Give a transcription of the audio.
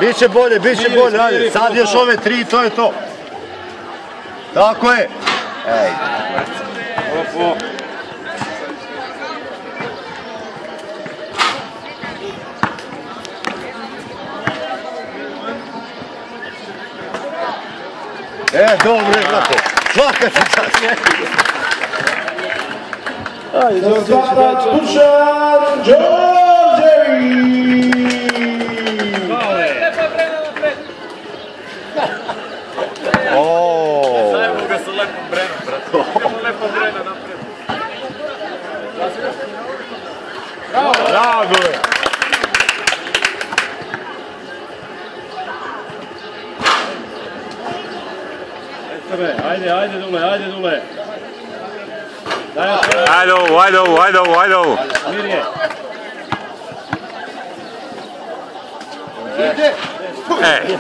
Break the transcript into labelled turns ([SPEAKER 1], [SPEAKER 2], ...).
[SPEAKER 1] Biće bolje, ajde. Sad još ove 3 i to je to. Tako je. Ej. Dobro je, brate. Svaka ti čast.
[SPEAKER 2] Zastav Dušan Đorđević.
[SPEAKER 3] Zajemo ga sa lepom brenom, brate. Lepa brena napred.
[SPEAKER 1] Bravo, Gule.
[SPEAKER 3] Ajde, Dule.
[SPEAKER 4] Ajde ovo.
[SPEAKER 3] Mirje.
[SPEAKER 4] Ej.